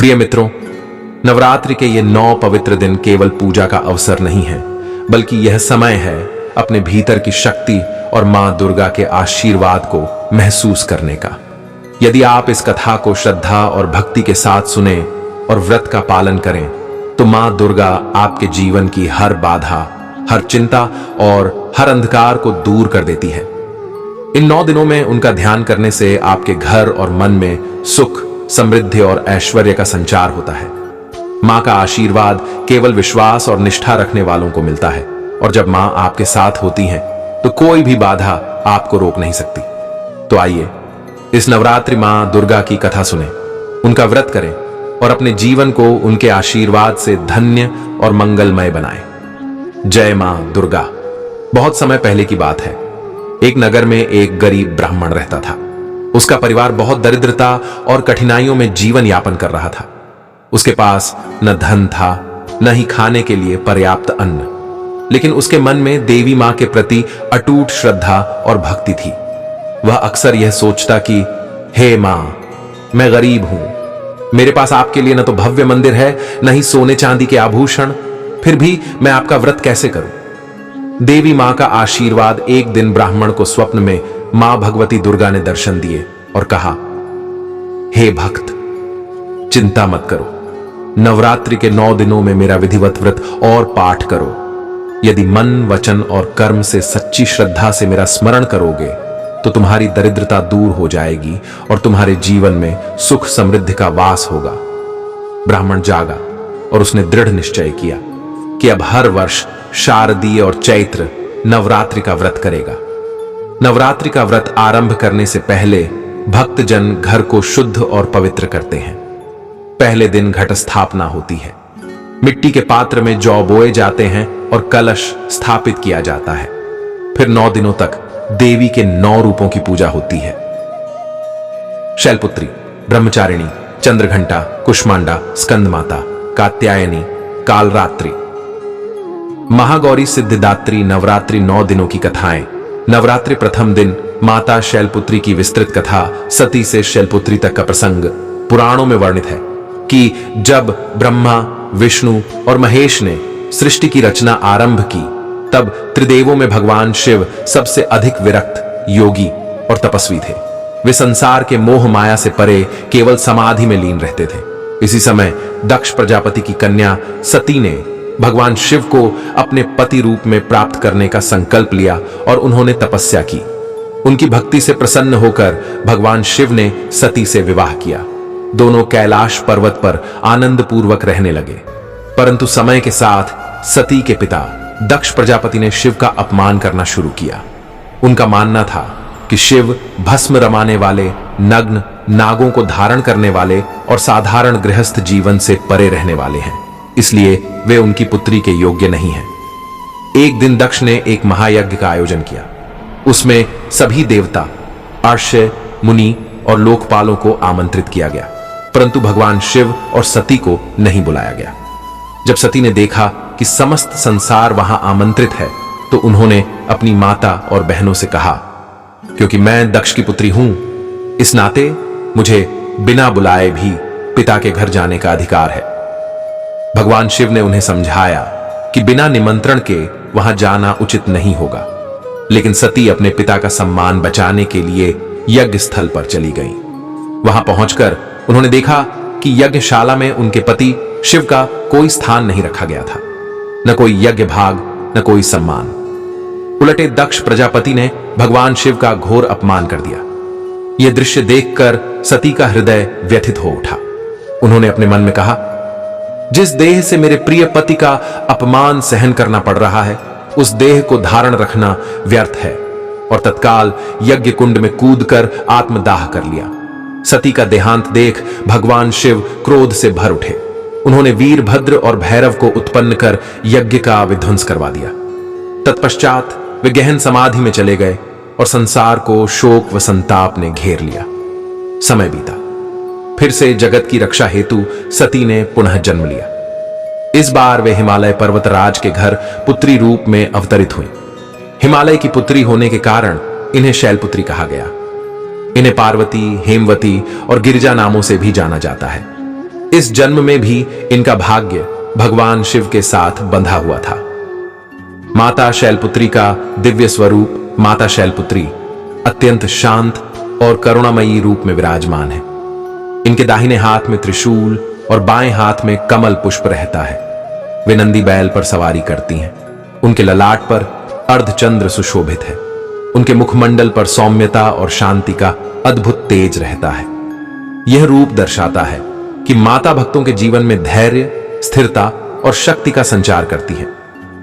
प्रिय मित्रों, नवरात्रि के ये 9 पवित्र दिन केवल पूजा का अवसर नहीं है, बल्कि यह समय है अपने भीतर की शक्ति और मां दुर्गा के आशीर्वाद को महसूस करने का। यदि आप इस कथा को श्रद्धा और भक्ति के साथ सुने और व्रत का पालन करें, तो मां दुर्गा आपके जीवन की हर बाधा, हर चिंता और हर अंधकार को दूर कर देती है। इन 9 दिनों में उनका ध्यान करने से आपके घर और मन में सुख, समृद्धि और ऐश्वर्य का संचार होता है। मां का आशीर्वाद केवल विश्वास और निष्ठा रखने वालों को मिलता है, और जब मां आपके साथ होती हैं, तो कोई भी बाधा आपको रोक नहीं सकती। तो आइए इस नवरात्रि मां दुर्गा की कथा सुने, उनका व्रत करें और अपने जीवन को उनके आशीर्वाद से धन्य और मंगलमय बनाएं। जय मां दुर्गा। बहुत समय पहले की बात है। एक नगर में एक गरीब ब्राह्मण रहता था। उसका परिवार बहुत दरिद्रता और कठिनाइयों में जीवन यापन कर रहा था। उसके पास न धन था, न ही खाने के लिए पर्याप्त अन्न, लेकिन उसके मन में देवी मां के प्रति अटूट श्रद्धा और भक्ति थी। वह अक्सर यह सोचता कि हे मां, मैं गरीब हूं, मेरे पास आपके लिए न तो भव्य मंदिर है, न ही सोने चांदी के आभूषण, फिर भी मैं आपका व्रत कैसे करूं। देवी मां का आशीर्वाद एक दिन ब्राह्मण को स्वप्न में मां भगवती दुर्गा ने दर्शन दिए और कहा, हे भक्त, चिंता मत करो, नवरात्रि के 9 दिनों में मेरा विधिवत व्रत और पाठ करो। यदि मन, वचन और कर्म से सच्ची श्रद्धा से मेरा स्मरण करोगे, तो तुम्हारी दरिद्रता दूर हो जाएगी और तुम्हारे जीवन में सुख समृद्धि का वास होगा। ब्राह्मण जागा और उसने दृढ़ निश्चय किया कि अब हर वर्ष शारदीय और चैत्र नवरात्रि का व्रत करेगा। नवरात्रि का व्रत आरंभ करने से पहले भक्तजन घर को शुद्ध और पवित्र करते हैं। पहले दिन घट स्थापना होती है। मिट्टी के पात्र में जौ बोए जाते हैं और कलश स्थापित किया जाता है। फिर 9 दिनों तक देवी के 9 रूपों की पूजा होती है। शैलपुत्री, ब्रह्मचारिणी, चंद्रघंटा, कुष्मांडा, स्कंदमाता, कात्यायनी, कालरात्रि, महागौरी, सिद्धिदात्री। नवरात्रि 9 दिनों की कथाएं। नवरात्रि प्रथम दिन माता शैलपुत्री की विस्तृत कथा, सती से शैलपुत्री तक का प्रसंग पुराणों में वर्णित है कि जब ब्रह्मा, विष्णु और महेश ने सृष्टि की रचना आरंभ की, तब त्रिदेवों में भगवान शिव सबसे अधिक विरक्त, योगी और तपस्वी थे। वे संसार के मोह माया से परे केवल समाधि में लीन रहते थे। इसी समय दक्ष प्रजापति की कन्या सती ने भगवान शिव को अपने पति रूप में प्राप्त करने का संकल्प लिया और उन्होंने तपस्या की। उनकी भक्ति से प्रसन्न होकर भगवान शिव ने सती से विवाह किया। दोनों कैलाश पर्वत पर आनंद पूर्वक रहने लगे। परंतु समय के साथ सती के पिता दक्ष प्रजापति ने शिव का अपमान करना शुरू किया। उनका मानना था कि शिव भस्म रमाने वाले, नग्न, नागों को धारण करने वाले और साधारण गृहस्थ जीवन से परे रहने वाले हैं, इसलिए वे उनकी पुत्री के योग्य नहीं हैं। एक दिन दक्ष ने एक महायज्ञ का आयोजन किया। उसमें सभी देवता, अर्ष्य, मुनि और लोकपालों को आमंत्रित किया गया, परंतु भगवान शिव और सती को नहीं बुलाया गया। जब सती ने देखा कि समस्त संसार वहां आमंत्रित है, तो उन्होंने अपनी माता और बहनों से कहा, क्योंकि मैं दक्ष की पुत्री हूं, इस नाते मुझे बिना बुलाए भी पिता के घर जाने का अधिकार है। भगवान शिव ने उन्हें समझाया कि बिना निमंत्रण के वहां जाना उचित नहीं होगा, लेकिन सती अपने पिता का सम्मान बचाने के लिए यज्ञ स्थल पर चली गई। वहां पहुंचकर उन्होंने देखा कि यज्ञशाला में उनके पति शिव का कोई स्थान नहीं रखा गया था, न कोई यज्ञ भाग, न कोई सम्मान। उलटे दक्ष प्रजापति ने भगवान शिव का घोर अपमान कर दिया। यह दृश्य देखकर सती का हृदय व्यथित हो उठा। उन्होंने अपने मन में कहा, जिस देह से मेरे प्रिय पति का अपमान सहन करना पड़ रहा है, उस देह को धारण रखना व्यर्थ है, और तत्काल यज्ञ कुंड में कूदकर आत्मदाह कर लिया। सती का देहांत देख भगवान शिव क्रोध से भर उठे। उन्होंने वीरभद्र और भैरव को उत्पन्न कर यज्ञ का विध्वंस करवा दिया। तत्पश्चात वे गहन समाधि में चले गए और संसार को शोक व संताप ने घेर लिया। समय बीता। फिर से जगत की रक्षा हेतु सती ने पुनः जन्म लिया। इस बार वे हिमालय पर्वतराज के घर पुत्री रूप में अवतरित हुई। हिमालय की पुत्री होने के कारण इन्हें शैलपुत्री कहा गया। इन्हें पार्वती, हेमवती और गिरिजा नामों से भी जाना जाता है। इस जन्म में भी इनका भाग्य भगवान शिव के साथ बंधा हुआ था। माता शैलपुत्री का दिव्य स्वरूप माता शैलपुत्री अत्यंत शांत और करुणामयी रूप में विराजमान है। इनके दाहिने हाथ में त्रिशूल और बाएं हाथ में कमल पुष्प रहता है। वे नंदी बैल पर सवारी करती हैं। उनके ललाट पर अर्धचंद्र सुशोभित है। उनके मुखमंडल पर सौम्यता और शांति का अद्भुत तेज रहता है। यह रूप दर्शाता है कि माता भक्तों के जीवन में धैर्य, स्थिरता और शक्ति का संचार करती है।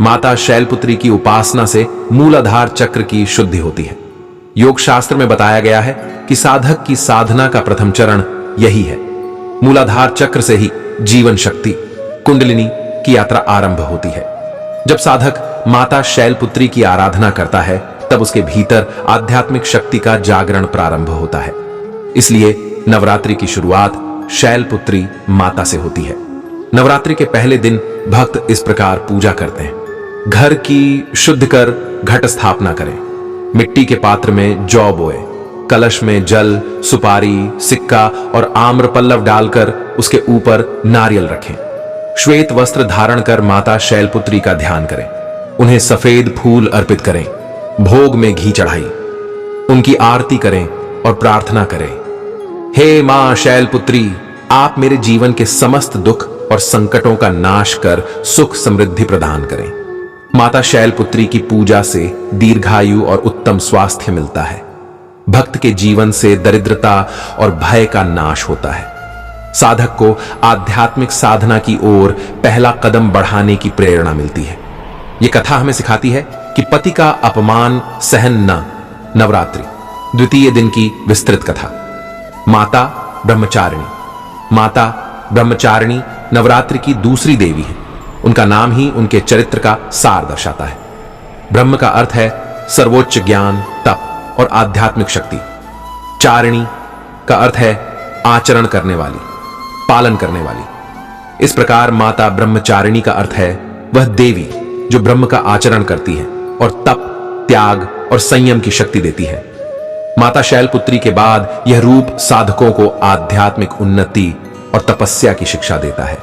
माता शैलपुत्री की उपासना से मूलाधार चक्र की शुद्धि होती है। योग शास्त्र में बताया गया है कि साधक की साधना का प्रथम चरण यही है। मूलाधार चक्र से ही जीवन शक्ति, कुंडलिनी की यात्रा आरंभ होती है। जब साधक माता शैलपुत्री की आराधना करता है तब उसके भीतर आध्यात्मिक शक्ति का जागरण प्रारंभ होता है। इसलिए नवरात्रि की शुरुआत शैलपुत्री माता से होती है। नवरात्रि के पहले दिन भक्त इस प्रकार पूजा करते हैं। घर की शुद्ध कर घट स्थापना करें। मिट्टी के पात्र में जौ बोए, कलश में जल, सुपारी, सिक्का और आम्र पल्लव डालकर उसके ऊपर नारियल रखें। श्वेत वस्त्र धारण कर माता शैलपुत्री का ध्यान करें। उन्हें सफेद फूल अर्पित करें। भोग में घी चढ़ाई, उनकी आरती करें और प्रार्थना करें। हे मां शैलपुत्री, आप मेरे जीवन के समस्त दुख और संकटों का नाश कर सुख समृद्धि प्रदान करें। माता शैलपुत्री की पूजा से दीर्घायु और उत्तम स्वास्थ्य मिलता है। भक्त के जीवन से दरिद्रता और भय का नाश होता है। साधक को आध्यात्मिक साधना की ओर पहला कदम बढ़ाने की प्रेरणा मिलती है। यह कथा हमें सिखाती है कि पति का अपमान सहन न। नवरात्रि द्वितीय दिन की विस्तृत कथा। माता ब्रह्मचारिणी। माता ब्रह्मचारिणी नवरात्रि की दूसरी देवी है। उनका नाम ही उनके चरित्र का सार दर्शाता है। ब्रह्म का अर्थ है सर्वोच्च ज्ञान, तप और आध्यात्मिक शक्ति। चारिणी का अर्थ है आचरण करने वाली, पालन करने वाली। इस प्रकार माता ब्रह्मचारिणी का अर्थ है वह देवी जो ब्रह्म का आचरण करती है और तप, त्याग और संयम की शक्ति देती है। माता शैलपुत्री के बाद यह रूप साधकों को आध्यात्मिक उन्नति और तपस्या की शिक्षा देता है।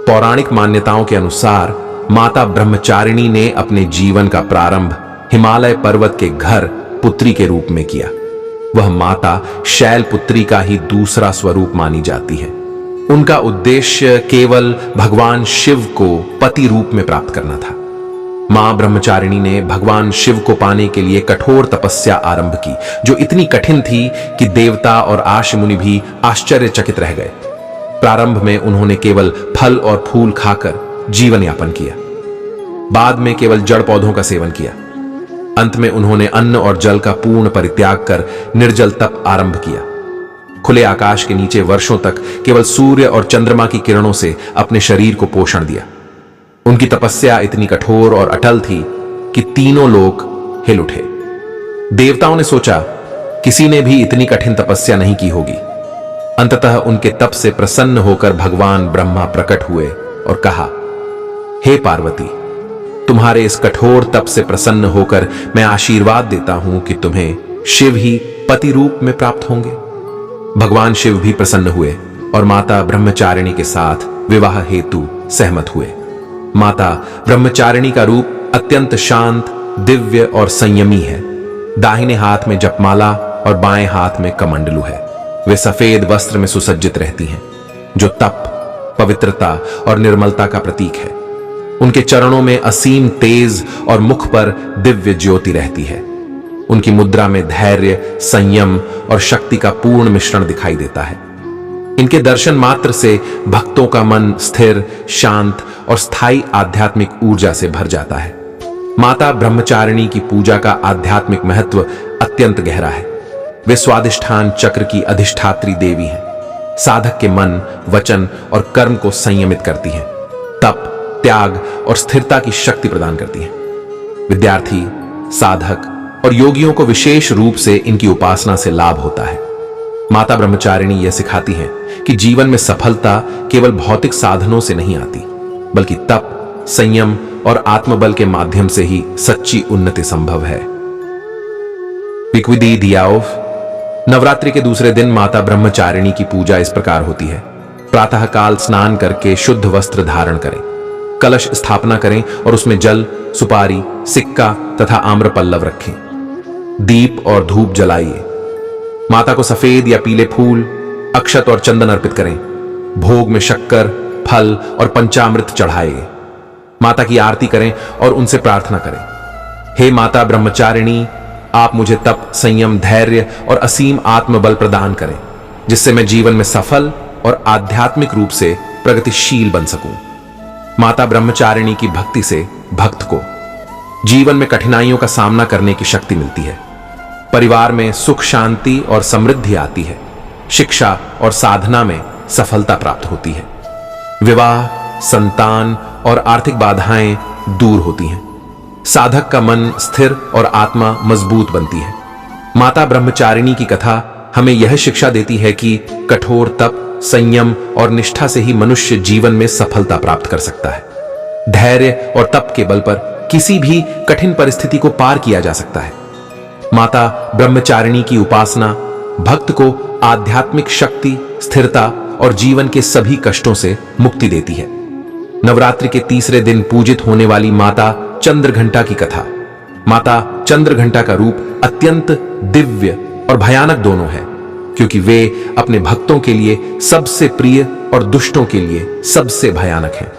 पौराणिक मान्यताओं के अनुसार माता ब्रह्मचारिणी ने अपने जीवन का प्रारंभ हिमालय पर्वत के घर पुत्री के रूप में किया। वह माता शैलपुत्री का ही दूसरा स्वरूप मानी जाती है। उनका उद्देश्य केवल भगवान शिव को पति रूप में प्राप्त करना था। मां ब्रह्मचारिणी ने भगवान शिव को पाने के लिए कठोर तपस्या आरंभ की, जो इतनी कठिन थी कि देवता और आर्षि मुनि भी आश्चर्यचकित रह गए। प्रारंभ में उन्होंने केवल फल और फूल खाकर जीवन यापन किया। बाद में केवल जड़ पौधों का सेवन किया। अंत में उन्होंने अन्न और जल का पूर्ण परित्याग कर निर्जल तप आरंभ किया। खुले आकाश के नीचे वर्षों तक केवल सूर्य और चंद्रमा की किरणों से अपने शरीर को पोषण दिया। उनकी तपस्या इतनी कठोर और अटल थी कि तीनों लोक हिल उठे। देवताओं ने सोचा किसी ने भी इतनी कठिन तपस्या नहीं की होगी। अंततः उनके तप से प्रसन्न होकर भगवान ब्रह्मा प्रकट हुए और कहा, हे पार्वती, तुम्हारे इस कठोर तप से प्रसन्न होकर मैं आशीर्वाद देता हूं कि तुम्हें शिव ही पति रूप में प्राप्त होंगे। भगवान शिव भी प्रसन्न हुए और माता ब्रह्मचारिणी के साथ विवाह हेतु सहमत हुए। माता ब्रह्मचारिणी का रूप अत्यंत शांत, दिव्य और संयमी है। दाहिने हाथ में जपमाला और बाएं हाथ में कमंडलू है। वे सफेद वस्त्र में सुसज्जित रहती हैं, जो तप, पवित्रता और निर्मलता का प्रतीक है। उनके चरणों में असीम तेज और मुख पर दिव्य ज्योति रहती है। उनकी मुद्रा में धैर्य, संयम और शक्ति का पूर्ण मिश्रण दिखाई देता है। इनके दर्शन मात्र से भक्तों का मन स्थिर, शांत और स्थायी आध्यात्मिक ऊर्जा से भर जाता है। माता ब्रह्मचारिणी की पूजा का आध्यात्मिक महत्व अत्यंत गहरा है। वे स्वादिष्ठान चक्र की अधिष्ठात्री देवी हैं। साधक के मन, वचन और कर्म को संयमित करती हैं। तप, त्याग और स्थिरता की शक्ति प्रदान करती हैं। विद्यार्थी, साधक और योगियों को विशेष रूप से इनकी उपासना से लाभ होता है। माता ब्रह्मचारिणी यह सिखाती हैं कि जीवन में सफलता केवल भौतिक साधनों से नहीं आती, बल्कि तप, संयम और आत्मबल के माध्यम से ही सच्ची उन्नति संभव है। नवरात्रि के दूसरे दिन माता ब्रह्मचारिणी की पूजा इस प्रकार होती है। प्रातःकाल स्नान करके शुद्ध वस्त्र धारण करें, कलश स्थापना करें और उसमें जल, सुपारी, सिक्का तथा आम्रपल्लव रखें। दीप और धूप जलाइए। माता को सफेद या पीले फूल, अक्षत और चंदन अर्पित करें। भोग में शक्कर, फल और पंचामृत चढ़ाइए। माता की आरती करें और उनसे प्रार्थना करें, हे माता ब्रह्मचारिणी, आप मुझे तप, संयम, धैर्य और असीम आत्मबल प्रदान करें, जिससे मैं जीवन में सफल और आध्यात्मिक रूप से प्रगतिशील बन सकूं। माता ब्रह्मचारिणी की भक्ति से भक्त को जीवन में कठिनाइयों का सामना करने की शक्ति मिलती है। परिवार में सुख, शांति और समृद्धि आती है। शिक्षा और साधना में सफलता प्राप्त होती है। विवाह, संतान और आर्थिक बाधाएं दूर होती हैं। साधक का मन स्थिर और आत्मा मजबूत बनती है। माता ब्रह्मचारिणी की कथा हमें यह शिक्षा देती है कि कठोर तप, संयम और निष्ठा से ही मनुष्य जीवन में सफलता प्राप्त कर सकता है। धैर्य और तप के बल पर किसी भी कठिन परिस्थिति को पार किया जा सकता है। माता ब्रह्मचारिणी की उपासना भक्त को आध्यात्मिक शक्ति, स्थिरता और जीवन के सभी कष्टों से मुक्ति देती है। नवरात्रि के तीसरे दिन पूजित होने वाली माता चंद्रघंटा की कथा। माता चंद्रघंटा का रूप अत्यंत दिव्य और भयानक दोनों है, क्योंकि वे अपने भक्तों के लिए सबसे प्रिय और दुष्टों के लिए सबसे भयानक हैं।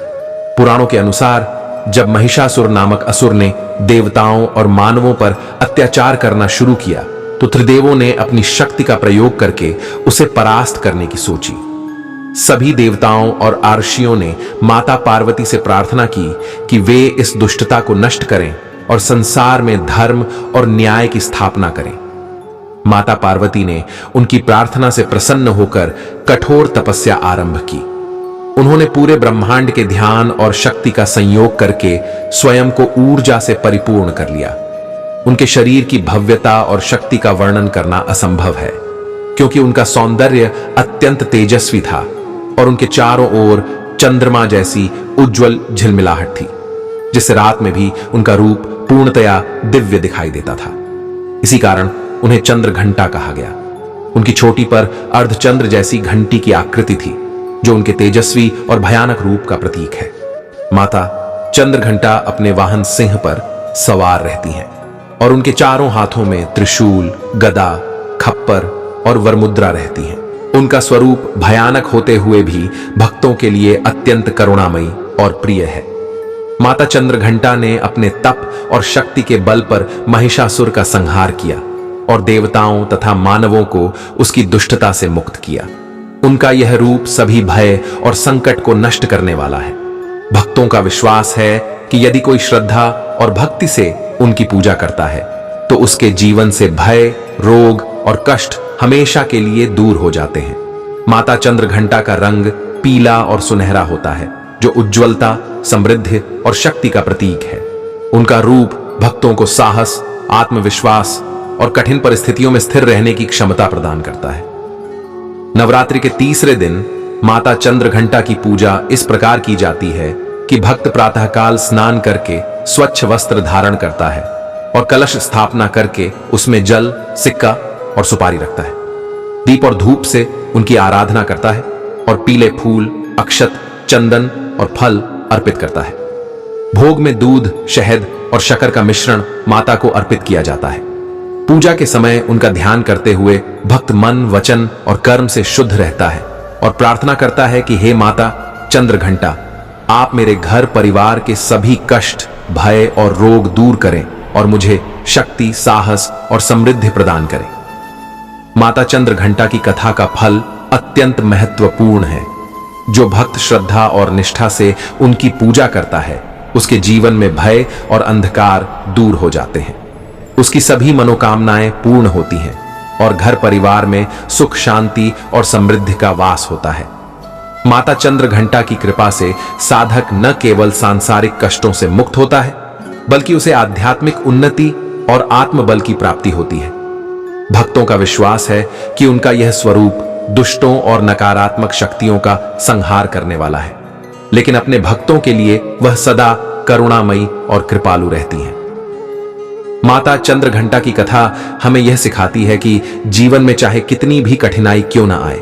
पुराणों के अनुसार जब महिषासुर नामक असुर ने देवताओं और मानवों पर अत्याचार करना शुरू किया, तो त्रिदेवों ने अपनी शक्ति का प्रयोग करके उसे परास्त करने की सोची। सभी देवताओं और आर्षियों ने माता पार्वती से प्रार्थना की कि वे इस दुष्टता को नष्ट करें और संसार में धर्म और न्याय की स्थापना करें। माता पार्वती ने उनकी प्रार्थना से प्रसन्न होकर कठोर तपस्या आरंभ की। उन्होंने पूरे ब्रह्मांड के ध्यान और शक्ति का संयोग करके स्वयं को ऊर्जा से परिपूर्ण कर लिया। उनके शरीर की भव्यता और शक्ति का वर्णन करना असंभव है, क्योंकि उनका सौंदर्य अत्यंत तेजस्वी था और उनके चारों ओर चंद्रमा जैसी उज्जवल झिलमिलाहट थी, जिससे रात में भी उनका रूप पूर्णतया दिव्य दिखाई देता था। इसी कारण उन्हें चंद्रघंटा कहा गया। उनकी चोटी पर अर्धचंद्र जैसी घंटी की आकृति थी, जो उनके तेजस्वी और भयानक रूप का प्रतीक है। माता चंद्रघंटा अपने वाहन सिंह पर सवार रहती हैं और उनके चारों हाथों में त्रिशूल, गदा, खप्पर और वरमुद्रा रहती हैं। उनका स्वरूप भयानक होते हुए भी भक्तों के लिए अत्यंत करुणामयी और प्रिय है। माता चंद्रघंटा ने अपने तप और शक्ति के बल पर महिषासुर का संहार किया और देवताओं तथा मानवों को उसकी दुष्टता से मुक्त किया। उनका यह रूप सभी भय और संकट को नष्ट करने वाला है। भक्तों का विश्वास है कि यदि कोई श्रद्धा और भक्ति से उनकी पूजा करता है, तो उसके जीवन से भय, रोग और कष्ट हमेशा के लिए दूर हो जाते हैं। माता चंद्रघंटा का रंग पीला और सुनहरा होता है, जो उज्ज्वलता, समृद्धि और शक्ति का प्रतीक है। उनका रूप भक्तों को साहस, आत्मविश्वास और कठिन परिस्थितियों में स्थिर रहने की क्षमता प्रदान करता है। नवरात्रि के तीसरे दिन माता चंद्रघंटा की पूजा इस प्रकार की जाती है कि भक्त प्रातःकाल स्नान करके स्वच्छ वस्त्र धारण करता है और कलश स्थापना करके उसमें जल, सिक्का और सुपारी रखता है। दीप और धूप से उनकी आराधना करता है और पीले फूल, अक्षत, चंदन और फल अर्पित करता है। भोग में दूध, शहद और शक्कर का मिश्रण माता को अर्पित किया जाता है। पूजा के समय उनका ध्यान करते हुए भक्त मन, वचन और कर्म से शुद्ध रहता है और प्रार्थना करता है कि हे माता चंद्रघंटा, आप मेरे घर परिवार के सभी कष्ट, भय और रोग दूर करें और मुझे शक्ति, साहस और समृद्धि प्रदान करें। माता चंद्रघंटा की कथा का फल अत्यंत महत्वपूर्ण है। जो भक्त श्रद्धा और निष्ठा से उनकी पूजा करता है, उसके जीवन में भय और अंधकार दूर हो जाते हैं। उसकी सभी मनोकामनाएं पूर्ण होती हैं और घर परिवार में सुख, शांति और समृद्धि का वास होता है। माता चंद्रघंटा की कृपा से साधक न केवल सांसारिक कष्टों से मुक्त होता है, बल्कि उसे आध्यात्मिक उन्नति और आत्मबल की प्राप्ति होती है। भक्तों का विश्वास है कि उनका यह स्वरूप दुष्टों और नकारात्मक शक्तियों का संहार करने वाला है, लेकिन अपने भक्तों के लिए वह सदा करुणामयी और कृपालु रहती हैं। माता चंद्रघंटा की कथा हमें यह सिखाती है कि जीवन में चाहे कितनी भी कठिनाई क्यों ना आए,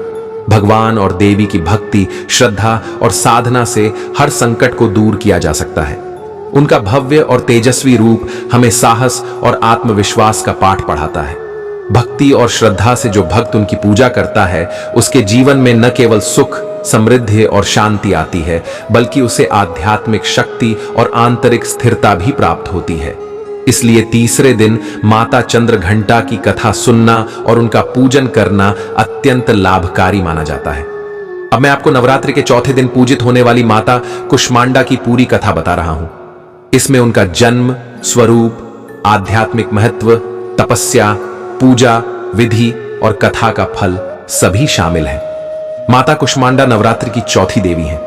भगवान और देवी की भक्ति, श्रद्धा और साधना से हर संकट को दूर किया जा सकता है। उनका भव्य और तेजस्वी रूप हमें साहस और आत्मविश्वास का पाठ पढ़ाता है। भक्ति और श्रद्धा से जो भक्त उनकी पूजा करता है, उसके जीवन में न केवल सुख, समृद्धि और शांति आती है, बल्कि उसे आध्यात्मिक शक्ति और आंतरिक स्थिरता भी प्राप्त होती है। इसलिए तीसरे दिन माता चंद्रघंटा की कथा सुनना और उनका पूजन करना अत्यंत लाभकारी माना जाता है। अब मैं आपको नवरात्रि के चौथे दिन पूजित होने वाली माता कुष्मांडा की पूरी कथा बता रहा हूं। इसमें उनका जन्म, स्वरूप, आध्यात्मिक महत्व, तपस्या, पूजा विधि और कथा का फल सभी शामिल है। माता कुष्मांडा नवरात्रि की चौथी देवी हैं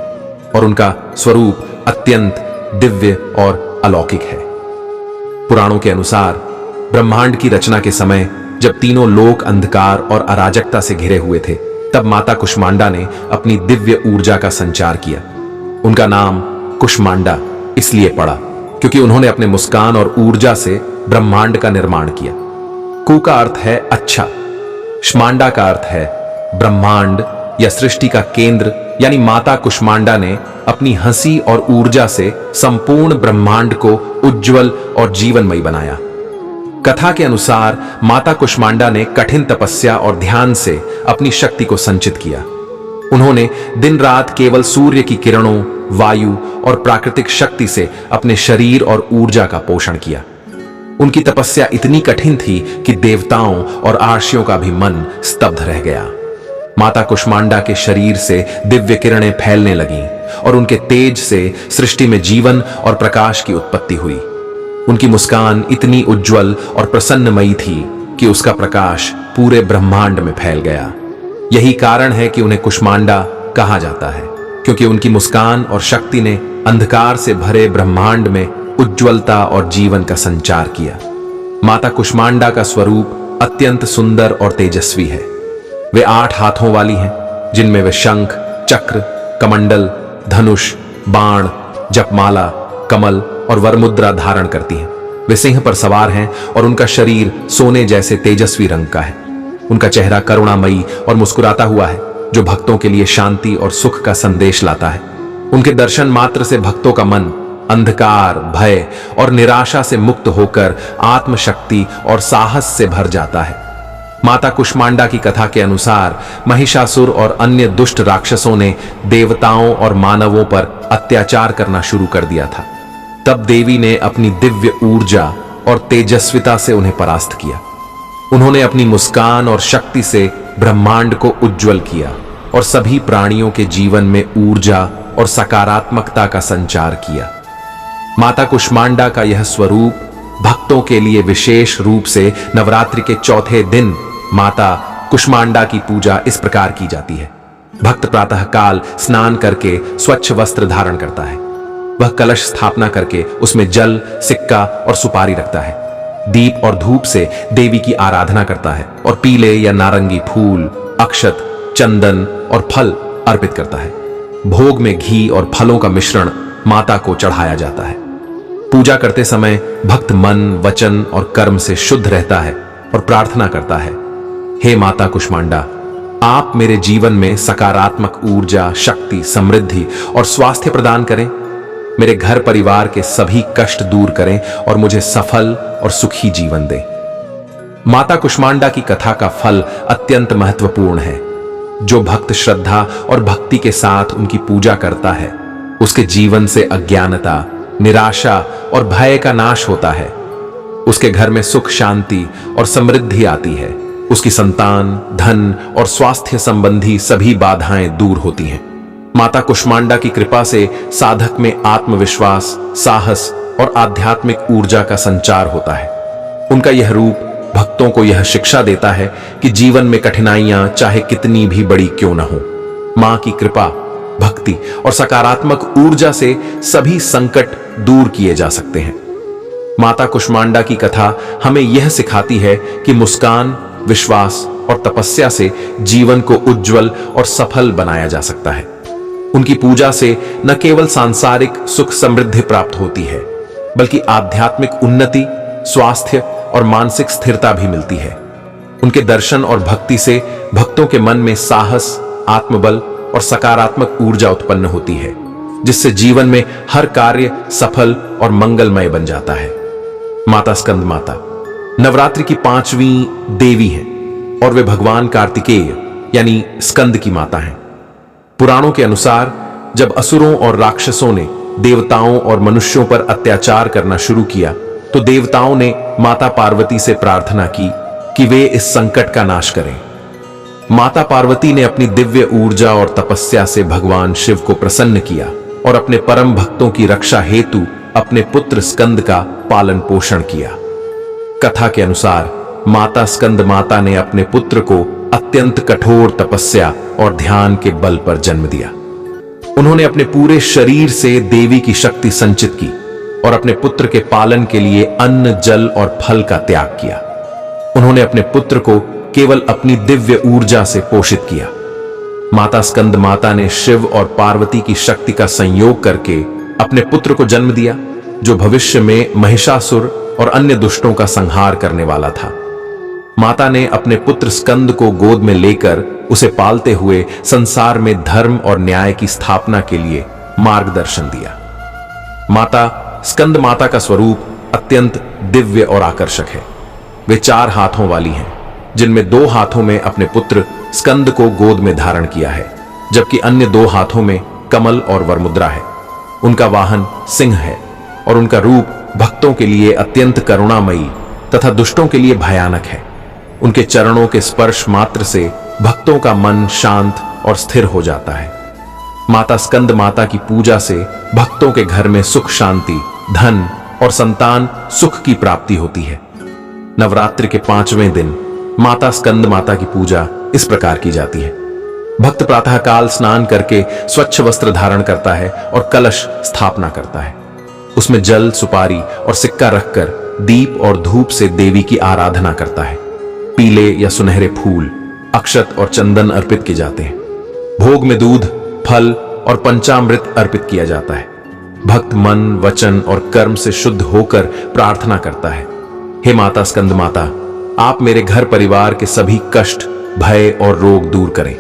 और उनका स्वरूप अत्यंत दिव्य और अलौकिक है। पुराणों के अनुसार ब्रह्मांड की रचना के समय जब तीनों लोक अंधकार और अराजकता से घिरे हुए थे, तब माता कुष्मांडा ने अपनी दिव्य ऊर्जा का संचार किया। उनका नाम कुष्मांडा इसलिए पड़ा क्योंकि उन्होंने अपने मुस्कान और ऊर्जा से ब्रह्मांड का निर्माण किया। कु का अर्थ है अच्छा, श्मांडा का अर्थ है ब्रह्मांड या सृष्टि का केंद्र, यानी माता कुष्मांडा ने अपनी हंसी और ऊर्जा से संपूर्ण ब्रह्मांड को उज्जवल और जीवनमयी बनाया। कथा के अनुसार माता कुष्मांडा ने कठिन तपस्या और ध्यान से अपनी शक्ति को संचित किया। उन्होंने दिन रात केवल सूर्य की किरणों, वायु और प्राकृतिक शक्ति से अपने शरीर और ऊर्जा का पोषण किया। उनकी तपस्या इतनी कठिन थी कि देवताओं और आर्षियों का भी मन स्तब्ध रह गया। माता कुष्मांडा के शरीर से दिव्य किरणें फैलने लगीं और उनके तेज से सृष्टि में जीवन और प्रकाश की उत्पत्ति हुई। उनकी मुस्कान इतनी उज्जवल और प्रसन्नमयी थी कि उसका प्रकाश पूरे ब्रह्मांड में फैल गया। यही कारण है कि उन्हें कुष्मांडा कहा जाता है, क्योंकि उनकी मुस्कान और शक्ति ने अंधकार से भरे ब्रह्मांड में उज्ज्वलता और जीवन का संचार किया। माता कुष्मांडा का स्वरूप अत्यंत सुंदर और तेजस्वी है। वे 8 हाथों वाली हैं, जिनमें वे शंख, चक्र, कमंडल, धनुष, बाण, जपमाला, कमल और वरमुद्रा धारण करती हैं। वे सिंह पर सवार हैं और उनका शरीर सोने जैसे तेजस्वी रंग का है। उनका चेहरा करुणामयी और मुस्कुराता हुआ है, जो भक्तों के लिए शांति और सुख का संदेश लाता है। उनके दर्शन मात्र से भक्तों का मन अंधकार, भय और निराशा से मुक्त होकर आत्मशक्ति और साहस से भर जाता है। माता कुष्मांडा की कथा के अनुसार महिषासुर और अन्य दुष्ट राक्षसों ने देवताओं और मानवों पर अत्याचार करना शुरू कर दिया था। तब देवी ने अपनी दिव्य ऊर्जा और तेजस्विता से उन्हें परास्त किया। उन्होंने अपनी मुस्कान और शक्ति से ब्रह्मांड को उज्जवल किया और सभी प्राणियों के जीवन में ऊर्जा और सकारात्मकता का संचार किया। माता कुष्मांडा का यह स्वरूप भक्तों के लिए विशेष रूप से नवरात्रि के चौथे दिन माता कुष्मांडा की पूजा इस प्रकार की जाती है। भक्त प्रातः काल स्नान करके स्वच्छ वस्त्र धारण करता है। वह कलश स्थापना करके उसमें जल, सिक्का और सुपारी रखता है। दीप और धूप से देवी की आराधना करता है और पीले या नारंगी फूल, अक्षत, चंदन और फल अर्पित करता है। भोग में घी और फलों का मिश्रण माता को चढ़ाया जाता है। पूजा करते समय भक्त मन, वचन और कर्म से शुद्ध रहता है और प्रार्थना करता है, हे माता कुष्मांडा, आप मेरे जीवन में सकारात्मक ऊर्जा, शक्ति, समृद्धि और स्वास्थ्य प्रदान करें। मेरे घर परिवार के सभी कष्ट दूर करें और मुझे सफल और सुखी जीवन दें। माता कुष्मांडा की कथा का फल अत्यंत महत्वपूर्ण है। जो भक्त श्रद्धा और भक्ति के साथ उनकी पूजा करता है, उसके जीवन से अज्ञानता, निराशा और भय का नाश होता है। उसके घर में सुख, शांति और समृद्धि आती है। उसकी संतान, धन और स्वास्थ्य संबंधी सभी बाधाएं दूर होती हैं। माता कुष्मांडा की कृपा से साधक में आत्मविश्वास, साहस और आध्यात्मिक ऊर्जा का संचार होता है। उनका यह रूप भक्तों को यह शिक्षा देता है कि जीवन में कठिनाइयां चाहे कितनी भी बड़ी क्यों न हो, मां की कृपा, भक्ति और सकारात्मक ऊर्जा से सभी संकट दूर किए जा सकते हैं। माता कुष्मांडा की कथा हमें यह सिखाती है कि मुस्कान, विश्वास और तपस्या से जीवन को उज्जवल और सफल बनाया जा सकता है। उनकी पूजा से न केवल सांसारिक सुख समृद्धि प्राप्त होती है, बल्कि आध्यात्मिक उन्नति, स्वास्थ्य और मानसिक स्थिरता भी मिलती है। उनके दर्शन और भक्ति से भक्तों के मन में साहस, आत्मबल और सकारात्मक ऊर्जा उत्पन्न होती है, जिससे जीवन में हर कार्य सफल और मंगलमय बन जाता है। माता स्कंद माता नवरात्रि की 5वीं देवी हैं और वे भगवान कार्तिकेय यानी स्कंद की माता हैं। पुराणों के अनुसार जब असुरों और राक्षसों ने देवताओं और मनुष्यों पर अत्याचार करना शुरू किया, तो देवताओं ने माता पार्वती से प्रार्थना की कि वे इस संकट का नाश करें। माता पार्वती ने अपनी दिव्य ऊर्जा और तपस्या से भगवान शिव को प्रसन्न किया और अपने परम भक्तों की रक्षा हेतु अपने पुत्र स्कंद का पालन पोषण किया। कथा के अनुसार माता स्कंद माता ने अपने पुत्र को अत्यंत कठोर तपस्या और ध्यान के बल पर जन्म दिया। उन्होंने अपने पूरे शरीर से देवी की शक्ति संचित की और अपने पुत्र के पालन के लिए अन्न, जल और फल का त्याग किया। उन्होंने अपने पुत्र को केवल अपनी दिव्य ऊर्जा से पोषित किया। माता स्कंद माता ने शिव और पार्वती की शक्ति का संयोग करके अपने पुत्र को जन्म दिया, जो भविष्य में महिषासुर और अन्य दुष्टों का संहार करने वाला था। माता ने अपने पुत्र स्कंद को गोद में लेकर उसे पालते हुए संसार में धर्म और न्याय की स्थापना के लिए मार्गदर्शन दिया। माता स्कंद माता का स्वरूप अत्यंत दिव्य और आकर्षक है। वे 4 हाथों वाली हैं, जिनमें 2 हाथों में अपने पुत्र स्कंद को गोद में धारण किया है, जबकि अन्य 2 हाथों में कमल और वरमुद्रा है। उनका वाहन सिंह है और उनका रूप भक्तों के लिए अत्यंत करुणामयी तथा दुष्टों के लिए भयानक है। उनके चरणों के स्पर्श मात्र से भक्तों का मन शांत और स्थिर हो जाता है। माता स्कंद माता की पूजा से भक्तों के घर में सुख शांति, धन और संतान सुख की प्राप्ति होती है। नवरात्रि के 5वें दिन माता स्कंद माता की पूजा इस प्रकार की जाती है। भक्त प्रातःकाल स्नान करके स्वच्छ वस्त्र धारण करता है और कलश स्थापना करता है। उसमें जल, सुपारी और सिक्का रखकर दीप और धूप से देवी की आराधना करता है। पीले या सुनहरे फूल, अक्षत और चंदन अर्पित किए जाते हैं। भोग में दूध, फल और पंचामृत अर्पित किया जाता है। भक्त मन, वचन और कर्म से शुद्ध होकर प्रार्थना करता है, हे माता स्कंद माता, आप मेरे घर परिवार के सभी कष्ट, भय और रोग दूर करें।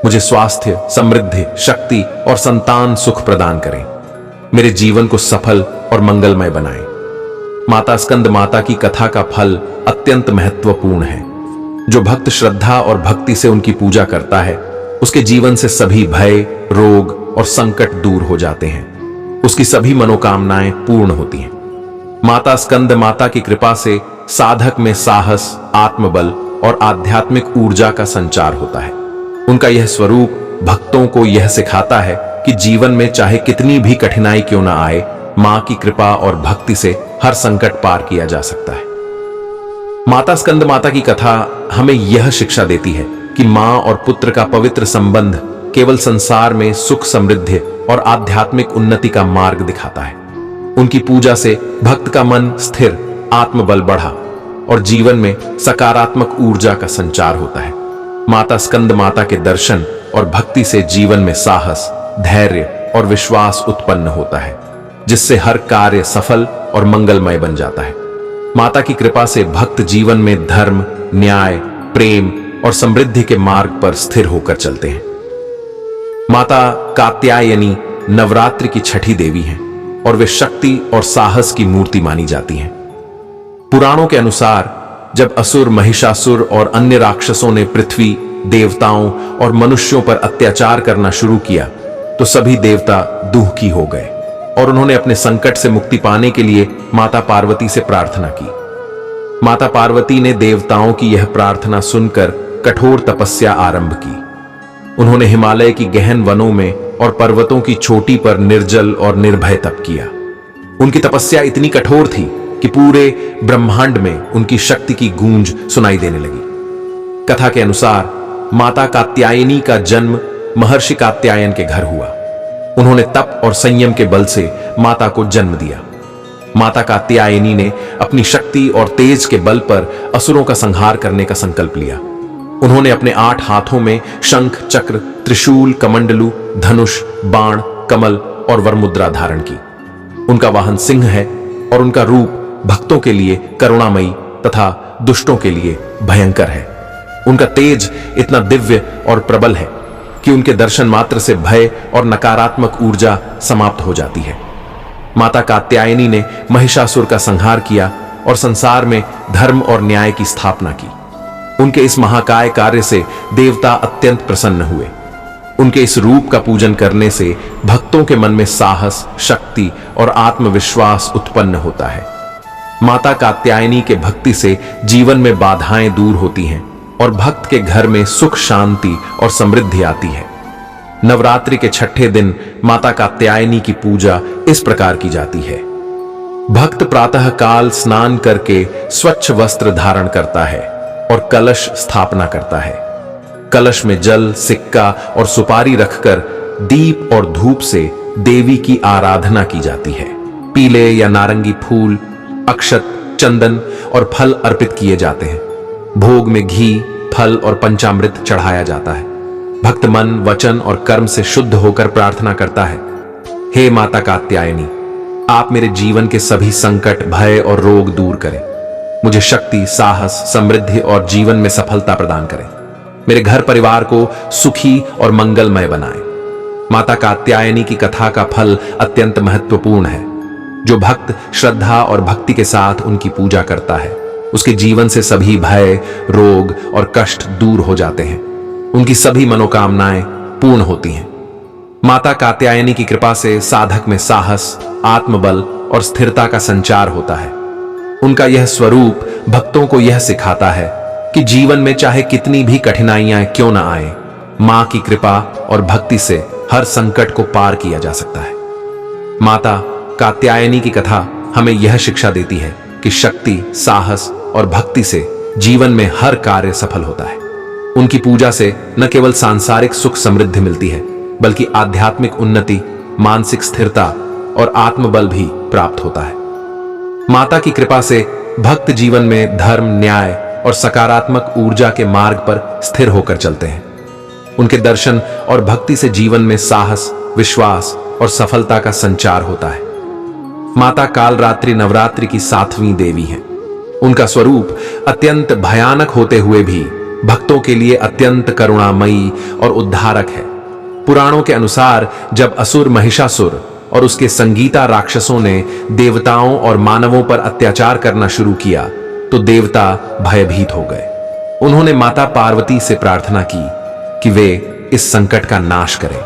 मुझे स्वास्थ्य, समृद्धि, शक्ति और संतान सुख प्रदान करें। मेरे जीवन को सफल और मंगलमय बनाएं। माता स्कंद माता की कथा का फल अत्यंत महत्वपूर्ण है। जो भक्त श्रद्धा और भक्ति से उनकी पूजा करता है, उसके जीवन से सभी भय, रोग और संकट दूर हो जाते हैं। उसकी सभी मनोकामनाएं पूर्ण होती हैं। माता स्कंद माता की कृपा से साधक में साहस, आत्मबल और आध्यात्मिक ऊर्जा का संचार होता है। उनका यह स्वरूप भक्तों को यह सिखाता है कि जीवन में चाहे कितनी भी कठिनाई क्यों ना आए, मां की कृपा और भक्ति से हर संकट पार किया जा सकता है। माता स्कंद माता की कथा हमें यह शिक्षा देती है कि मां और पुत्र का पवित्र संबंध केवल संसार में सुख, समृद्धि और आध्यात्मिक उन्नति का मार्ग दिखाता है। उनकी पूजा से भक्त का मन स्थिर, आत्मबल बढ़ा और जीवन में सकारात्मक ऊर्जा का संचार होता है। माता स्कंद माता के दर्शन और भक्ति से जीवन में साहस, धैर्य और विश्वास उत्पन्न होता है, जिससे हर कार्य सफल और मंगलमय बन जाता है। माता की कृपा से भक्त जीवन में धर्म, न्याय, प्रेम और समृद्धि के मार्ग पर स्थिर होकर चलते हैं। माता कात्यायनी नवरात्रि की छठी देवी हैं और वे शक्ति और साहस की मूर्ति मानी जाती हैं। पुराणों के अनुसार जब असुर, महिषासुर और अन्य राक्षसों ने पृथ्वी, देवताओं और मनुष्यों पर अत्याचार करना शुरू किया, तो सभी देवता दुखी हो गए और उन्होंने अपने संकट से मुक्ति पाने के लिए माता पार्वती से प्रार्थना की। माता पार्वती ने देवताओं की यह प्रार्थना सुनकर कठोर तपस्या आरंभ की। उन्होंने हिमालय की गहन वनों में और पर्वतों की चोटी पर निर्जल और निर्भय तप किया। उनकी तपस्या इतनी कठोर थी कि पूरे ब्रह्मांड में उनकी शक्ति की गूंज सुनाई देने लगी। कथा के अनुसार माता कात्यायनी का जन्म महर्षि कात्यायन के घर हुआ। उन्होंने तप और संयम के बल से माता को जन्म दिया। माता कात्यायनी ने अपनी शक्ति और तेज के बल पर असुरों का संहार करने का संकल्प लिया। उन्होंने अपने 8 हाथों में शंख, चक्र, त्रिशूल, कमंडलू, धनुष, बाण, कमल और वरमुद्रा धारण की। उनका वाहन सिंह है और उनका रूप भक्तों के लिए करुणामयी तथा दुष्टों के लिए भयंकर है। उनका तेज इतना दिव्य और प्रबल है कि उनके दर्शन मात्र से भय और नकारात्मक ऊर्जा समाप्त हो जाती है। माता कात्यायनी ने महिषासुर का संहार किया और संसार में धर्म और न्याय की स्थापना की। उनके इस महाकाय कार्य से देवता अत्यंत प्रसन्न हुए। उनके इस रूप का पूजन करने से भक्तों के मन में साहस, शक्ति और आत्मविश्वास उत्पन्न होता है। माता कात्यायनी के भक्ति से जीवन में बाधाएं दूर होती हैं और भक्त के घर में सुख, शांति और समृद्धि आती है। नवरात्रि के छठे दिन माता कात्यायनी की पूजा इस प्रकार की जाती है। भक्त प्रातः काल स्नान करके स्वच्छ वस्त्र धारण करता है और कलश स्थापना करता है। कलश में जल, सिक्का और सुपारी रखकर दीप और धूप से देवी की आराधना की जाती है। पीले या नारंगी फूल, अक्षत, चंदन और फल अर्पित किए जाते हैं। भोग में घी, फल और पंचामृत चढ़ाया जाता है। भक्त मन, वचन और कर्म से शुद्ध होकर प्रार्थना करता है, हे माता कात्यायनी, आप मेरे जीवन के सभी संकट, भय और रोग दूर करें। मुझे शक्ति, साहस, समृद्धि और जीवन में सफलता प्रदान करें। मेरे घर परिवार को सुखी और मंगलमय बनाएं। माता कात्यायनी की कथा का फल अत्यंत महत्वपूर्ण है। जो भक्त श्रद्धा और भक्ति के साथ उनकी पूजा करता है, उसके जीवन से सभी भय, रोग और कष्ट दूर हो जाते हैं। उनकी सभी मनोकामनाएं पूर्ण होती हैं। माता कात्यायनी की कृपा से साधक में साहस, आत्मबल और स्थिरता का संचार होता है। उनका यह स्वरूप भक्तों को यह सिखाता है कि जीवन में चाहे कितनी भी कठिनाइयां क्यों ना आए, मां की कृपा और भक्ति से हर संकट को पार किया जा सकता है। माता कात्यायनी की कथा हमें यह शिक्षा देती है कि शक्ति, साहस और भक्ति से जीवन में हर कार्य सफल होता है। उनकी पूजा से न केवल सांसारिक सुख समृद्धि मिलती है, बल्कि आध्यात्मिक उन्नति, मानसिक स्थिरता और आत्मबल भी प्राप्त होता है। माता की कृपा से भक्त जीवन में धर्म, न्याय और सकारात्मक ऊर्जा के मार्ग पर स्थिर होकर चलते हैं। उनके दर्शन और भक्ति से जीवन में साहस, विश्वास और सफलता का संचार होता है। माता कालरात्रि नवरात्रि की 7वीं देवी हैं। उनका स्वरूप अत्यंत भयानक होते हुए भी भक्तों के लिए अत्यंत करुणामयी और उद्धारक है। पुराणों के अनुसार जब असुर महिषासुर और उसके संगीता राक्षसों ने देवताओं और मानवों पर अत्याचार करना शुरू किया तो देवता भयभीत हो गए। उन्होंने माता पार्वती से प्रार्थना की कि वे इस संकट का नाश करें।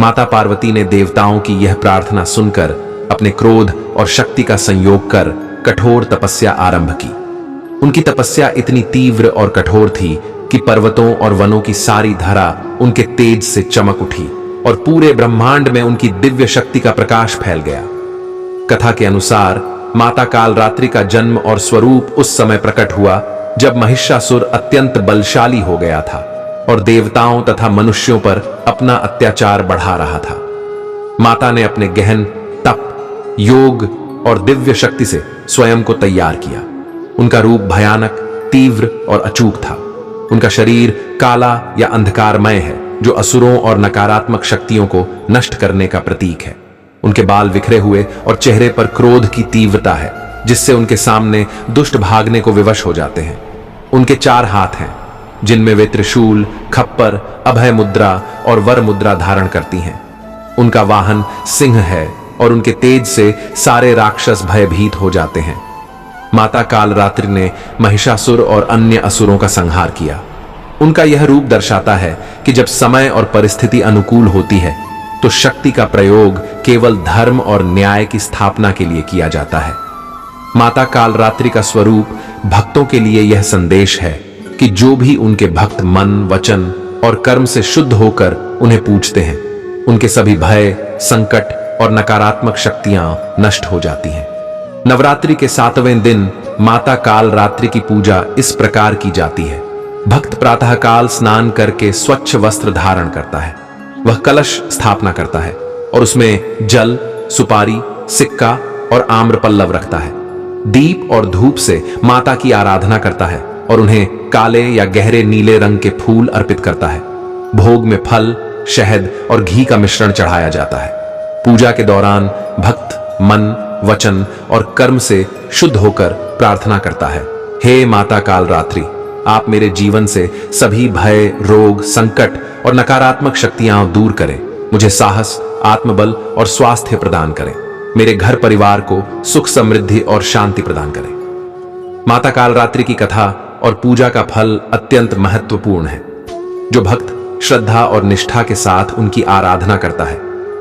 माता पार्वती ने देवताओं की यह प्रार्थना सुनकर अपने क्रोध और शक्ति का संयोग कर कठोर तपस्या आरंभ की। उनकी तपस्या इतनी तीव्र और कठोर थी कि पर्वतों और वनों की सारी धरा उनके तेज से चमक उठी और पूरे ब्रह्मांड में उनकी दिव्य शक्ति का प्रकाश फैल गया। कथा के अनुसार माता कालरात्रि का जन्म और स्वरूप उस समय प्रकट हुआ जब महिषासुर अत्यंत बलशाली हो गया था और देवताओं तथा मनुष्यों पर अपना अत्याचार बढ़ा रहा था। माता ने अपने गहन तप, योग और दिव्य शक्ति से स्वयं को तैयार किया। उनका रूप भयानक, तीव्र और अचूक था। उनका शरीर काला या अंधकारमय है, जो असुरों और नकारात्मक शक्तियों को नष्ट करने का प्रतीक है। उनके बाल बिखरे हुए और चेहरे पर क्रोध की तीव्रता है, जिससे उनके सामने दुष्ट भागने को विवश हो जाते हैं। उनके 4 हाथ हैं, जिनमें वे त्रिशूल, खप्पर, अभय मुद्रा और वर मुद्रा धारण करती हैं। उनका वाहन सिंह है और उनके तेज से सारे राक्षस भयभीत हो जाते हैं। माता कालरात्रि ने महिषासुर और अन्य असुरों का संहार किया। उनका यह रूप दर्शाता है कि जब समय और परिस्थिति अनुकूल होती है तो शक्ति का प्रयोग केवल धर्म और न्याय की स्थापना के लिए किया जाता है। माता कालरात्रि का स्वरूप भक्तों के लिए यह संदेश है कि जो भी उनके भक्त मन, वचन और कर्म से शुद्ध होकर उन्हें पूजते हैं, उनके सभी भय, संकट और नकारात्मक शक्तियां नष्ट हो जाती हैं। नवरात्रि के 7वें दिन माता कालरात्रि की पूजा इस प्रकार की जाती है। भक्त प्रातः काल स्नान करके स्वच्छ वस्त्र धारण करता है। वह कलश स्थापना करता है और उसमें जल, सुपारी, सिक्का और आम्र पल्लव रखता है। दीप और धूप से माता की आराधना करता है और उन्हें काले या गहरे नीले रंग के फूल अर्पित करता है। भोग में फल, शहद और घी का मिश्रण चढ़ाया जाता है। पूजा के दौरान भक्त मन, वचन और कर्म से शुद्ध होकर प्रार्थना करता है, हे माता कालरात्रि, आप मेरे जीवन से सभी भय, रोग, संकट और नकारात्मक शक्तियां दूर करें। मुझे साहस, आत्मबल और स्वास्थ्य प्रदान करें। मेरे घर परिवार को सुख, समृद्धि और शांति प्रदान करें। माता कालरात्रि की कथा और पूजा का फल अत्यंत महत्वपूर्ण है। जो भक्त श्रद्धा और निष्ठा के साथ उनकी आराधना करता है,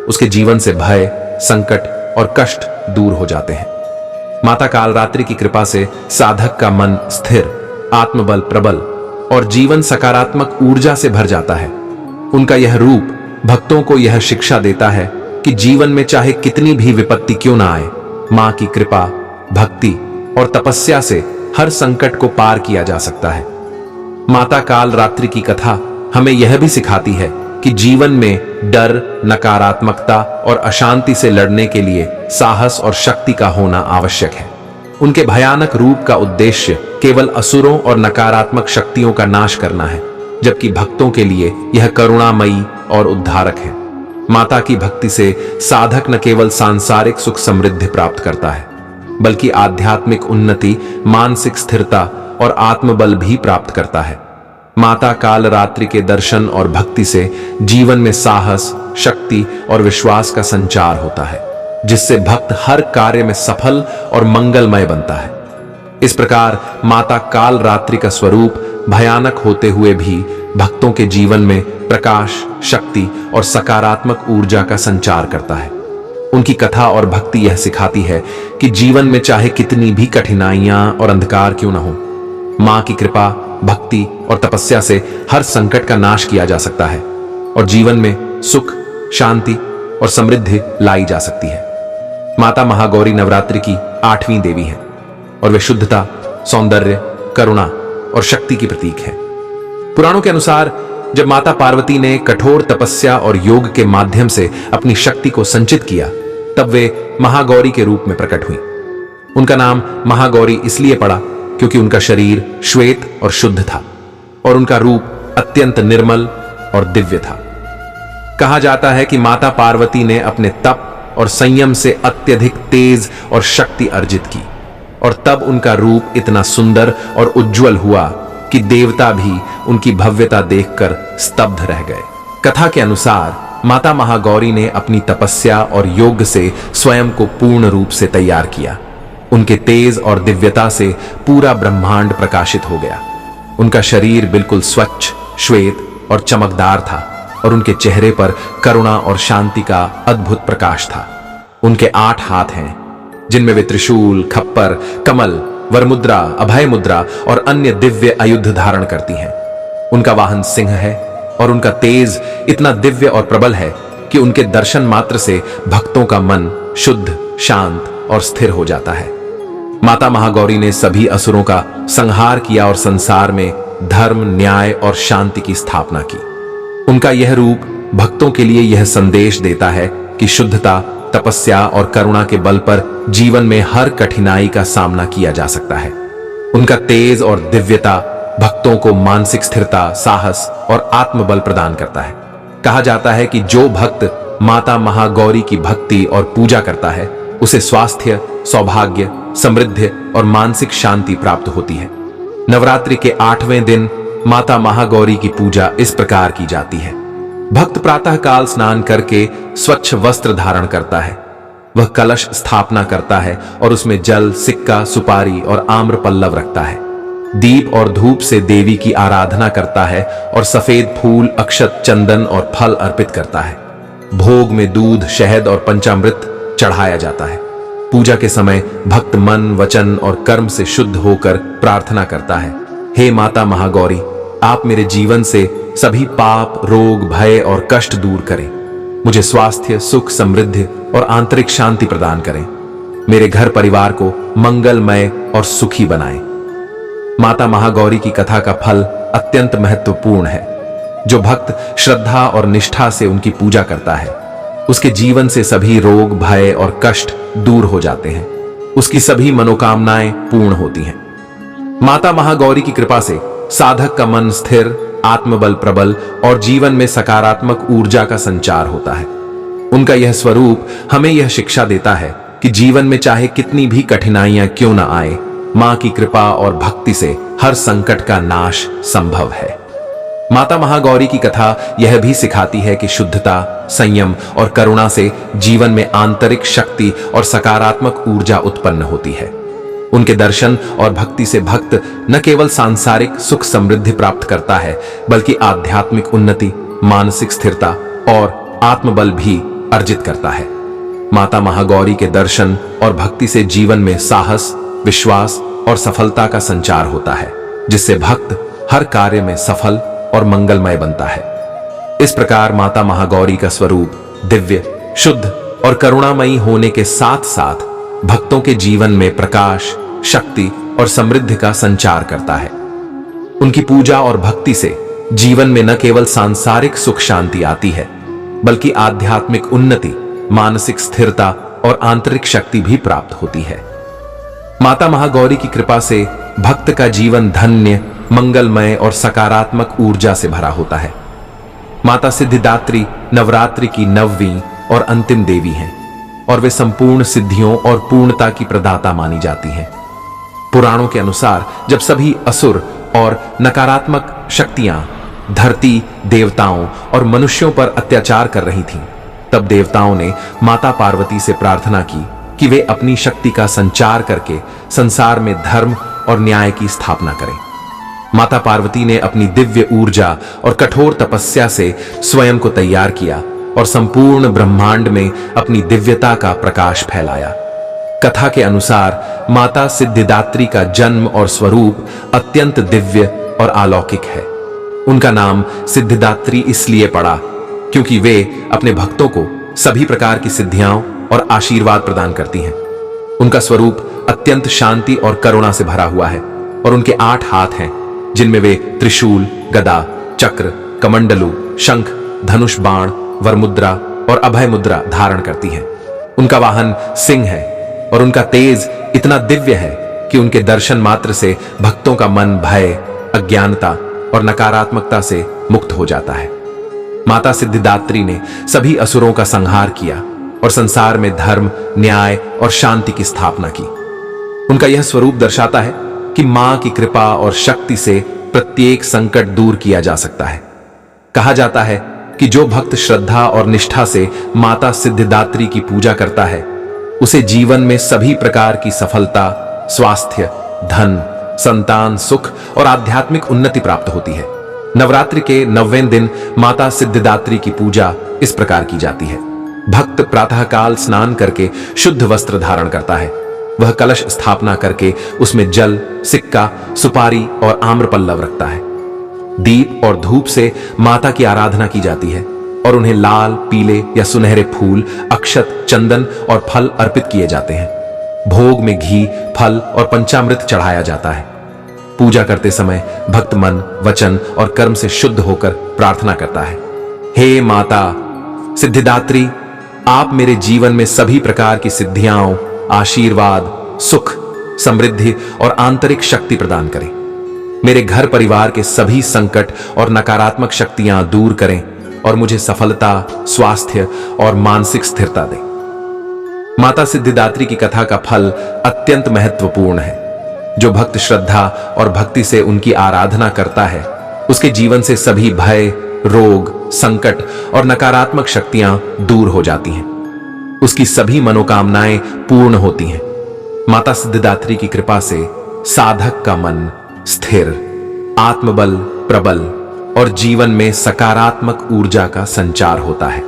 उसके जीवन से भय, संकट और कष्ट दूर हो जाते हैं। माता कालरात्रि की कृपा से साधक का मन स्थिर, आत्मबल प्रबल और जीवन सकारात्मक ऊर्जा से भर जाता है। उनका यह रूप भक्तों को यह शिक्षा देता है कि जीवन में चाहे कितनी भी विपत्ति क्यों ना आए, मां की कृपा, भक्ति और तपस्या से हर संकट को पार किया जा सकता है। माता कालरात्रि की कथा हमें यह भी सिखाती है कि जीवन में डर, नकारात्मकता और अशांति से लड़ने के लिए साहस और शक्ति का होना आवश्यक है। उनके भयानक रूप का उद्देश्य केवल असुरों और नकारात्मक शक्तियों का नाश करना है, जबकि भक्तों के लिए यह करुणामयी और उद्धारक है। माता की भक्ति से साधक न केवल सांसारिक सुख समृद्धि प्राप्त करता है, बल्कि आध्यात्मिक उन्नति, मानसिक स्थिरता और आत्मबल भी प्राप्त करता है। माता कालरात्रि के दर्शन और भक्ति से जीवन में साहस, शक्ति और विश्वास का संचार होता है, जिससे भक्त हर कार्य में सफल और मंगलमय बनता है। इस प्रकार माता कालरात्रि का स्वरूप भयानक होते हुए भी भक्तों के जीवन में प्रकाश, शक्ति और सकारात्मक ऊर्जा का संचार करता है। उनकी कथा और भक्ति यह सिखाती है कि जीवन में चाहे कितनी भी कठिनाइयां और अंधकार क्यों न हो, मां की कृपा, भक्ति और तपस्या से हर संकट का नाश किया जा सकता है और जीवन में सुख, शांति और समृद्धि लाई जा सकती है। माता महागौरी नवरात्रि की 8वीं देवी है और वे शुद्धता, सौंदर्य, करुणा और शक्ति की प्रतीक है। पुराणों के अनुसार जब माता पार्वती ने कठोर तपस्या और योग के माध्यम से अपनी शक्ति को संचित किया, तब वे महागौरी के रूप में प्रकट हुई। उनका नाम महागौरी इसलिए पड़ा क्योंकि उनका शरीर श्वेत और शुद्ध था और उनका रूप अत्यंत निर्मल और दिव्य था। कहा जाता है कि माता पार्वती ने अपने तप और संयम से अत्यधिक तेज और शक्ति अर्जित की और तब उनका रूप इतना सुंदर और उज्जवल हुआ कि देवता भी उनकी भव्यता देखकर स्तब्ध रह गए। कथा के अनुसार माता महागौरी ने अपनी तपस्या और योग से स्वयं को पूर्ण रूप से तैयार किया। उनके तेज और दिव्यता से पूरा ब्रह्मांड प्रकाशित हो गया। उनका शरीर बिल्कुल स्वच्छ, श्वेत और चमकदार था और उनके चेहरे पर करुणा और शांति का अद्भुत प्रकाश था। उनके 8 हाथ हैं, जिनमें वे त्रिशूल, खप्पर, कमल, वरमुद्रा, अभय मुद्रा और अन्य दिव्य आयुध धारण करती हैं। उनका वाहन सिंह है और उनका तेज इतना दिव्य और प्रबल है कि उनके दर्शन मात्र से भक्तों का मन शुद्ध, शांत और स्थिर हो जाता है। माता महागौरी ने सभी असुरों का संहार किया और संसार में धर्म, न्याय और शांति की स्थापना की। उनका यह रूप भक्तों के लिए यह संदेश देता है कि शुद्धता, तपस्या और करुणा के बल पर जीवन में हर कठिनाई का सामना किया जा सकता है। उनका तेज और दिव्यता भक्तों को मानसिक स्थिरता, साहस और आत्मबल प्रदान करता है। कहा जाता है कि जो भक्त माता महागौरी की भक्ति और पूजा करता है, उसे स्वास्थ्य, सौभाग्य, समृद्धि और मानसिक शांति प्राप्त होती है। नवरात्रि के 8वें दिन माता महागौरी की पूजा इस प्रकार की जाती है। भक्त प्रातः काल स्नान करके स्वच्छ वस्त्र धारण करता है। वह कलश स्थापना करता है और उसमें जल, सिक्का, सुपारी और आम्र पल्लव रखता है। दीप और धूप से देवी की आराधना करता है और सफेद फूल, अक्षत, चंदन और फल अर्पित करता है। भोग में दूध, शहद और पंचामृत चढ़ाया जाता है। पूजा के समय भक्त मन, वचन और कर्म से शुद्ध होकर प्रार्थना करता है, हे माता महागौरी, आप मेरे जीवन से सभी पाप, रोग, भय और कष्ट दूर करें। मुझे स्वास्थ्य, सुख, समृद्धि और आंतरिक शांति प्रदान करें। मेरे घर परिवार को मंगलमय और सुखी बनाएं। माता महागौरी की कथा का फल अत्यंत महत्वपूर्ण है। जो भक्त श्रद्धा और निष्ठा से उनकी पूजा करता है, उसके जीवन से सभी रोग, भय और कष्ट दूर हो जाते हैं। उसकी सभी मनोकामनाएं पूर्ण होती हैं। माता महागौरी की कृपा से साधक का मन स्थिर, आत्मबल प्रबल और जीवन में सकारात्मक ऊर्जा का संचार होता है। उनका यह स्वरूप हमें यह शिक्षा देता है कि जीवन में चाहे कितनी भी कठिनाइयां क्यों न आए, मां की कृपा और भक्ति से हर संकट का नाश संभव है। माता महागौरी की कथा यह भी सिखाती है कि शुद्धता, संयम और करुणा से जीवन में आंतरिक शक्ति और सकारात्मक ऊर्जा उत्पन्न होती है। उनके दर्शन और भक्ति से भक्त न केवल सांसारिक सुख समृद्धि प्राप्त करता है, बल्कि आध्यात्मिक उन्नति, मानसिक स्थिरता और आत्मबल भी अर्जित करता है। माता महागौरी के दर्शन और भक्ति से जीवन में साहस, विश्वास और सफलता का संचार होता है, जिससे भक्त हर कार्य में सफल और मंगलमय बनता है। इस प्रकार माता महागौरी का स्वरूप दिव्य, शुद्ध और करुणामयी होने के साथ साथ भक्तों के जीवन में प्रकाश, शक्ति और समृद्धि का संचार करता है। उनकी पूजा और भक्ति से जीवन में न केवल सांसारिक सुख शांति आती है, बल्कि आध्यात्मिक उन्नति, मानसिक स्थिरता और आंतरिक शक्ति भी प्राप्त होती है। माता महागौरी की कृपा से भक्त का जीवन धन्य, मंगलमय और सकारात्मक ऊर्जा से भरा होता है। माता सिद्धिदात्री नवरात्रि की 9वीं और अंतिम देवी हैं और वे संपूर्ण सिद्धियों और पूर्णता की प्रदाता मानी जाती हैं। पुराणों के अनुसार जब सभी असुर और नकारात्मक शक्तियां धरती, देवताओं और मनुष्यों पर अत्याचार कर रही थीं, तब देवताओं ने माता पार्वती से प्रार्थना की कि वे अपनी शक्ति का संचार करके संसार में धर्म और न्याय की स्थापना करें। माता पार्वती ने अपनी दिव्य ऊर्जा और कठोर तपस्या से स्वयं को तैयार किया और संपूर्ण ब्रह्मांड में अपनी दिव्यता का प्रकाश फैलाया। कथा के अनुसार माता सिद्धिदात्री का जन्म और स्वरूप अत्यंत दिव्य और अलौकिक है। उनका नाम सिद्धिदात्री इसलिए पड़ा क्योंकि वे अपने भक्तों को सभी प्रकार की सिद्धियां और आशीर्वाद प्रदान करती हैं। उनका स्वरूप अत्यंत शांति और करुणा से भरा हुआ है और उनके 8 हाथ हैं, जिनमें वे त्रिशूल, गदा, चक्र, कमंडलू, शंख, धनुष बाण, वरमुद्रा और अभय मुद्रा धारण करती हैं। उनका वाहन सिंह है और उनका तेज इतना दिव्य है कि उनके दर्शन मात्र से भक्तों का मन भय, अज्ञानता और नकारात्मकता से मुक्त हो जाता है। माता सिद्धिदात्री ने सभी असुरों का संहार किया और संसार में धर्म, न्याय और शांति की स्थापना की। उनका यह स्वरूप दर्शाता है कि मां की कृपा और शक्ति से प्रत्येक संकट दूर किया जा सकता है। कहा जाता है कि जो भक्त श्रद्धा और निष्ठा से माता सिद्धिदात्री की पूजा करता है, उसे जीवन में सभी प्रकार की सफलता, स्वास्थ्य, धन, संतान, सुख और आध्यात्मिक उन्नति प्राप्त होती है। नवरात्रि के 9वें दिन माता सिद्धिदात्री की पूजा इस प्रकार की जाती है। भक्त प्रातःकाल स्नान करके शुद्ध वस्त्र धारण करता है। वह कलश स्थापना करके उसमें जल, सिक्का, सुपारी और आम्रपल्लव रखता है। दीप और धूप से माता की आराधना की जाती है और उन्हें लाल, पीले या सुनहरे फूल, अक्षत, चंदन और फल अर्पित किए जाते हैं। भोग में घी, फल और पंचामृत चढ़ाया जाता है। पूजा करते समय भक्त मन, वचन और कर्म से शुद्ध होकर प्रार्थना करता है, हे माता सिद्धिदात्री, आप मेरे जीवन में सभी प्रकार की सिद्धियां, आशीर्वाद, सुख, समृद्धि और आंतरिक शक्ति प्रदान करें। मेरे घर परिवार के सभी संकट और नकारात्मक शक्तियां दूर करें और मुझे सफलता, स्वास्थ्य और मानसिक स्थिरता दें। माता सिद्धिदात्री की कथा का फल अत्यंत महत्वपूर्ण है। जो भक्त श्रद्धा और भक्ति से उनकी आराधना करता है, उसके जीवन से सभी भय, रोग, संकट और नकारात्मक शक्तियां दूर हो जाती हैं। उसकी सभी मनोकामनाएं पूर्ण होती हैं। माता सिद्धिदात्री की कृपा से साधक का मन स्थिर, आत्मबल प्रबल और जीवन में सकारात्मक ऊर्जा का संचार होता है।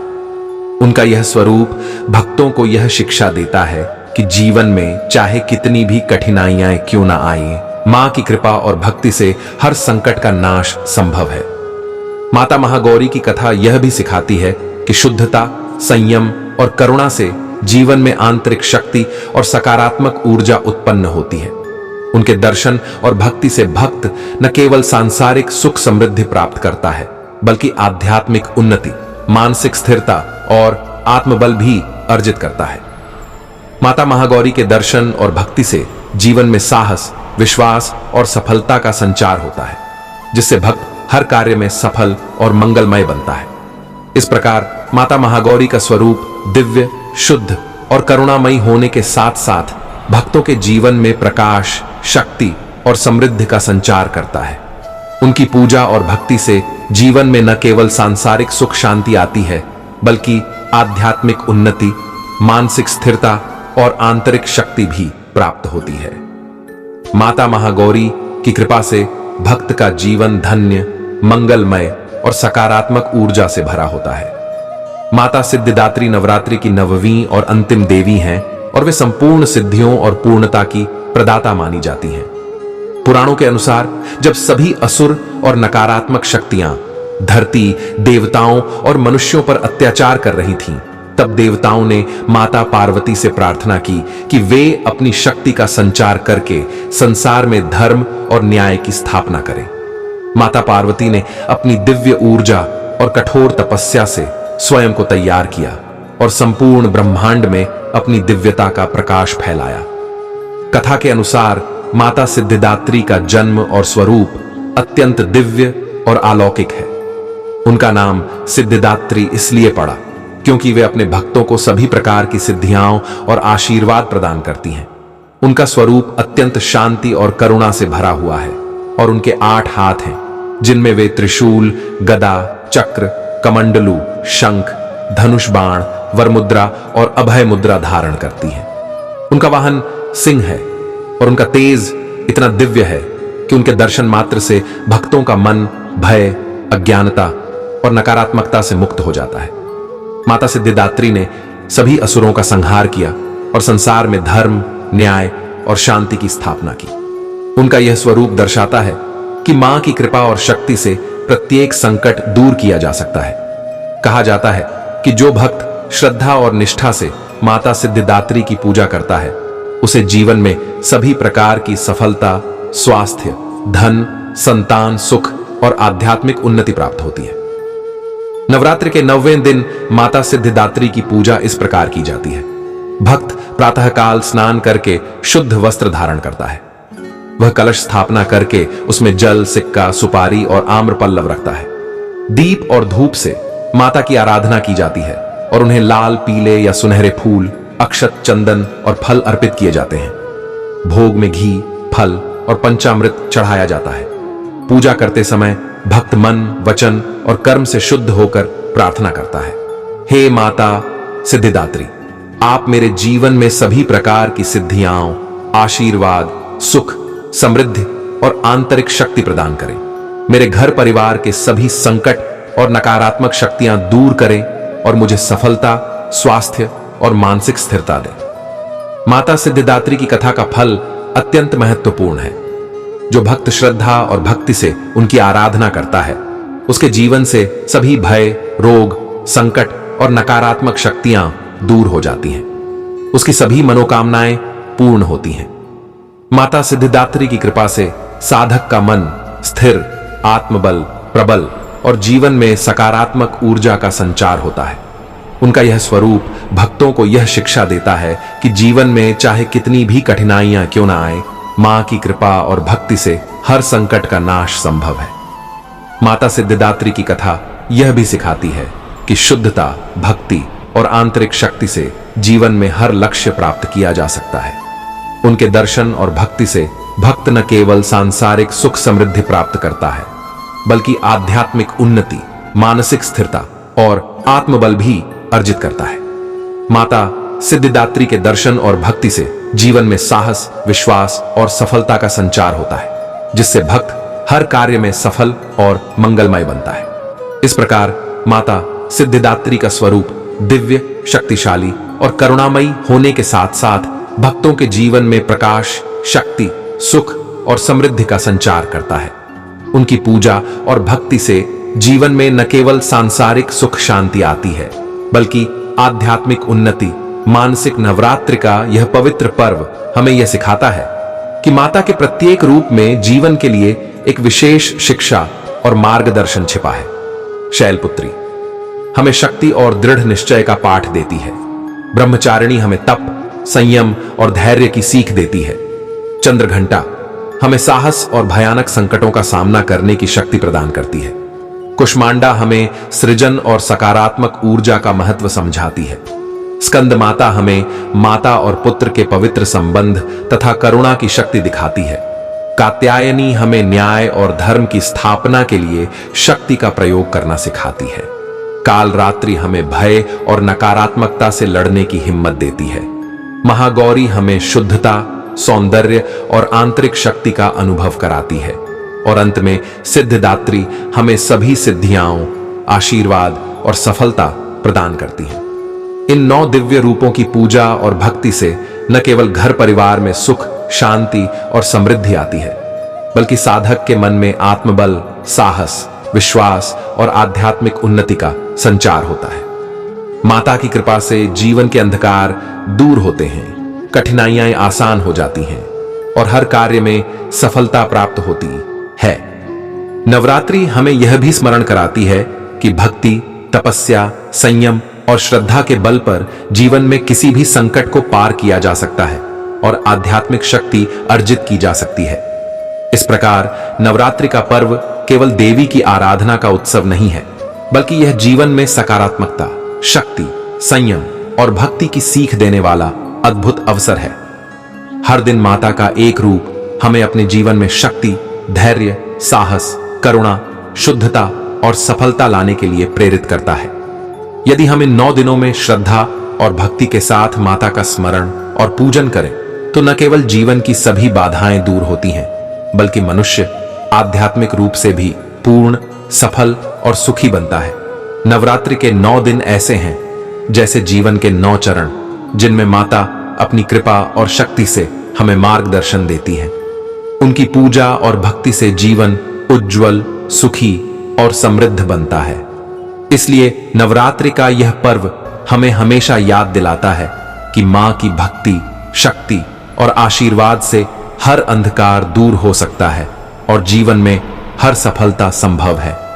उनका यह स्वरूप भक्तों को यह शिक्षा देता है कि जीवन में चाहे कितनी भी कठिनाइयां क्यों ना आए, मां की कृपा और भक्ति से हर संकट का नाश संभव है। माता महागौरी की कथा यह भी सिखाती है कि शुद्धता, संयम और करुणा से जीवन में आंतरिक शक्ति और सकारात्मक ऊर्जा उत्पन्न होती है। उनके दर्शन और भक्ति से भक्त न केवल सांसारिक सुख समृद्धि प्राप्त करता है, बल्कि आध्यात्मिक उन्नति, मानसिक स्थिरता और आत्मबल भी अर्जित करता है। माता महागौरी के दर्शन और भक्ति से जीवन में साहस, विश्वास और सफलता का संचार होता है, जिससे भक्त हर कार्य में सफल और मंगलमय बनता है। इस प्रकार माता महागौरी का स्वरूप दिव्य, शुद्ध और करुणामयी होने के साथ साथ भक्तों के जीवन में प्रकाश, शक्ति और समृद्धि का संचार करता है। उनकी पूजा और भक्ति से जीवन में न केवल सांसारिक सुख शांति आती है, बल्कि आध्यात्मिक उन्नति, मानसिक स्थिरता और आंतरिक शक्ति भी प्राप्त होती है। माता महागौरी की कृपा से भक्त का जीवन धन्य, मंगलमय और सकारात्मक ऊर्जा से भरा होता है। माता सिद्धिदात्री नवरात्रि की 9वीं और अंतिम देवी हैं और वे संपूर्ण सिद्धियों और पूर्णता की प्रदाता मानी जाती हैं। पुराणों के अनुसार जब सभी असुर और नकारात्मक शक्तियां धरती, देवताओं और मनुष्यों पर अत्याचार कर रही थीं, तब देवताओं ने माता पार्वती से प्रार्थना की कि वे अपनी शक्ति का संचार करके संसार में धर्म और न्याय की स्थापना करें। माता पार्वती ने अपनी दिव्य ऊर्जा और कठोर तपस्या से स्वयं को तैयार किया और संपूर्ण ब्रह्मांड में अपनी दिव्यता का प्रकाश फैलाया। कथा के अनुसार माता सिद्धिदात्री का जन्म और स्वरूप अत्यंत दिव्य और अलौकिक है। उनका नाम सिद्धिदात्री इसलिए पड़ा क्योंकि वे अपने भक्तों को सभी प्रकार की सिद्धियां और आशीर्वाद प्रदान करती हैं। उनका स्वरूप अत्यंत शांति और करुणा से भरा हुआ है और उनके 8 हाथ हैं, जिनमें वे त्रिशूल, गदा, चक्र, कमंडलू, शंख, धनुष बाण, वरमुद्रा और अभय मुद्रा धारण करती हैं। उनका वाहन सिंह है और उनका तेज इतना दिव्य है कि उनके दर्शन मात्र से भक्तों का मन भय, अज्ञानता और नकारात्मकता से मुक्त हो जाता है। माता सिद्धिदात्री ने सभी असुरों का संहार किया और संसार में धर्म, न्याय और शांति की स्थापना की। उनका यह स्वरूप दर्शाता है कि मां की कृपा और शक्ति से प्रत्येक संकट दूर किया जा सकता है। कहा जाता है कि जो भक्त श्रद्धा और निष्ठा से माता सिद्धिदात्री की पूजा करता है, उसे जीवन में सभी प्रकार की सफलता, स्वास्थ्य, धन, संतान, सुख और आध्यात्मिक उन्नति प्राप्त होती है। नवरात्रि के 9वें दिन माता सिद्धिदात्री की पूजा इस प्रकार की जाती है। भक्त प्रातःकाल स्नान करके शुद्ध वस्त्र धारण करता है। वह कलश स्थापना करके उसमें जल, सिक्का, सुपारी और आम्र पल्लव रखता है। दीप और धूप से माता की आराधना की जाती है और उन्हें लाल, पीले या सुनहरे फूल, अक्षत, चंदन और फल अर्पित किए जाते हैं। भोग में घी, फल और पंचामृत चढ़ाया जाता है। पूजा करते समय भक्त मन, वचन और कर्म से शुद्ध होकर प्रार्थना करता है, हे माता सिद्धिदात्री, आप मेरे जीवन में सभी प्रकार की सिद्धियां, आशीर्वाद, सुख, समृद्धि और आंतरिक शक्ति प्रदान करें। मेरे घर परिवार के सभी संकट और नकारात्मक शक्तियां दूर करें और मुझे सफलता, स्वास्थ्य और मानसिक स्थिरता दें। माता सिद्धिदात्री की कथा का फल अत्यंत महत्वपूर्ण है। जो भक्त श्रद्धा और भक्ति से उनकी आराधना करता है, उसके जीवन से सभी भय, रोग, संकट और नकारात्मक शक्तियां दूर हो जाती हैं। उसकी सभी मनोकामनाएं पूर्ण होती हैं। माता सिद्धिदात्री की कृपा से साधक का मन स्थिर, आत्मबल प्रबल और जीवन में सकारात्मक ऊर्जा का संचार होता है। उनका यह स्वरूप भक्तों को यह शिक्षा देता है कि जीवन में चाहे कितनी भी कठिनाइयां क्यों ना आए, मां की कृपा और भक्ति से हर संकट का नाश संभव है। माता सिद्धिदात्री की कथा यह भी सिखाती है कि शुद्धता, भक्ति और आंतरिक शक्ति से जीवन में हर लक्ष्य प्राप्त किया जा सकता है। उनके दर्शन और भक्ति से भक्त न केवल सांसारिक सुख समृद्धि प्राप्त करता है, बल्कि आध्यात्मिक उन्नति, मानसिक स्थिरता और आत्मबल भी अर्जित करता है। माता सिद्धिदात्री के दर्शन और भक्ति से जीवन में साहस, विश्वास और सफलता का संचार होता है, जिससे भक्त हर कार्य में सफल और मंगलमय बनता है। इस प्रकार माता सिद्धिदात्री का स्वरूप दिव्य, शक्तिशाली और करुणामयी होने के साथ साथ भक्तों के जीवन में प्रकाश, शक्ति, सुख और समृद्धि का संचार करता है। उनकी पूजा और भक्ति से जीवन में न केवल सांसारिक सुख शांति आती है, बल्कि आध्यात्मिक उन्नति। मानसिक नवरात्रि का यह पवित्र पर्व हमें यह सिखाता है कि माता के प्रत्येक रूप में जीवन के लिए एक विशेष शिक्षा और मार्गदर्शन छिपा है। शैलपुत्री हमें शक्ति और दृढ़ निश्चय का पाठ देती है। ब्रह्मचारिणी हमें तप, संयम और धैर्य की सीख देती है। चंद्रघंटा हमें साहस और भयानक संकटों का सामना करने की शक्ति प्रदान करती है। कुष्मांडा हमें सृजन और सकारात्मक ऊर्जा का महत्व समझाती है। स्कंद माता हमें माता और पुत्र के पवित्र संबंध तथा करुणा की शक्ति दिखाती है। कात्यायनी हमें न्याय और धर्म की स्थापना के लिए शक्ति का प्रयोग करना सिखाती है। काल रात्रि हमें भय और नकारात्मकता से लड़ने की हिम्मत देती है। महागौरी हमें शुद्धता, सौंदर्य और आंतरिक शक्ति का अनुभव कराती है। और अंत में सिद्धिदात्री हमें सभी सिद्धियां, आशीर्वाद और सफलता प्रदान करती है। इन 9 दिव्य रूपों की पूजा और भक्ति से न केवल घर परिवार में सुख, शांति और समृद्धि आती है, बल्कि साधक के मन में आत्मबल, साहस, विश्वास और आध्यात्मिक उन्नति का संचार होता है। माता की कृपा से जीवन के अंधकार दूर होते हैं, कठिनाइयां आसान हो जाती हैं और हर कार्य में सफलता प्राप्त होती है। नवरात्रि हमें यह भी स्मरण कराती है कि भक्ति, तपस्या, संयम और श्रद्धा के बल पर जीवन में किसी भी संकट को पार किया जा सकता है और आध्यात्मिक शक्ति अर्जित की जा सकती है। इस प्रकार नवरात्रि का पर्व केवल देवी की आराधना का उत्सव नहीं है, बल्कि यह जीवन में सकारात्मकता, शक्ति, संयम और भक्ति की सीख देने वाला अद्भुत अवसर है। हर दिन माता का एक रूप हमें अपने जीवन में शक्ति, धैर्य, साहस, करुणा, शुद्धता और सफलता लाने के लिए प्रेरित करता है। यदि हम इन 9 दिनों में श्रद्धा और भक्ति के साथ माता का स्मरण और पूजन करें, तो न केवल जीवन की सभी बाधाएं दूर होती हैं, बल्कि मनुष्य आध्यात्मिक रूप से भी पूर्ण, सफल और सुखी बनता है। नवरात्रि के 9 दिन ऐसे हैं जैसे जीवन के 9 चरण, जिनमें माता अपनी कृपा और शक्ति से हमें मार्गदर्शन देती है। उनकी पूजा और भक्ति से जीवन उज्जवल, सुखी और समृद्ध बनता है। इसलिए नवरात्रि का यह पर्व हमें हमेशा याद दिलाता है कि मां की भक्ति, शक्ति और आशीर्वाद से हर अंधकार दूर हो सकता है और जीवन में हर सफलता संभव है।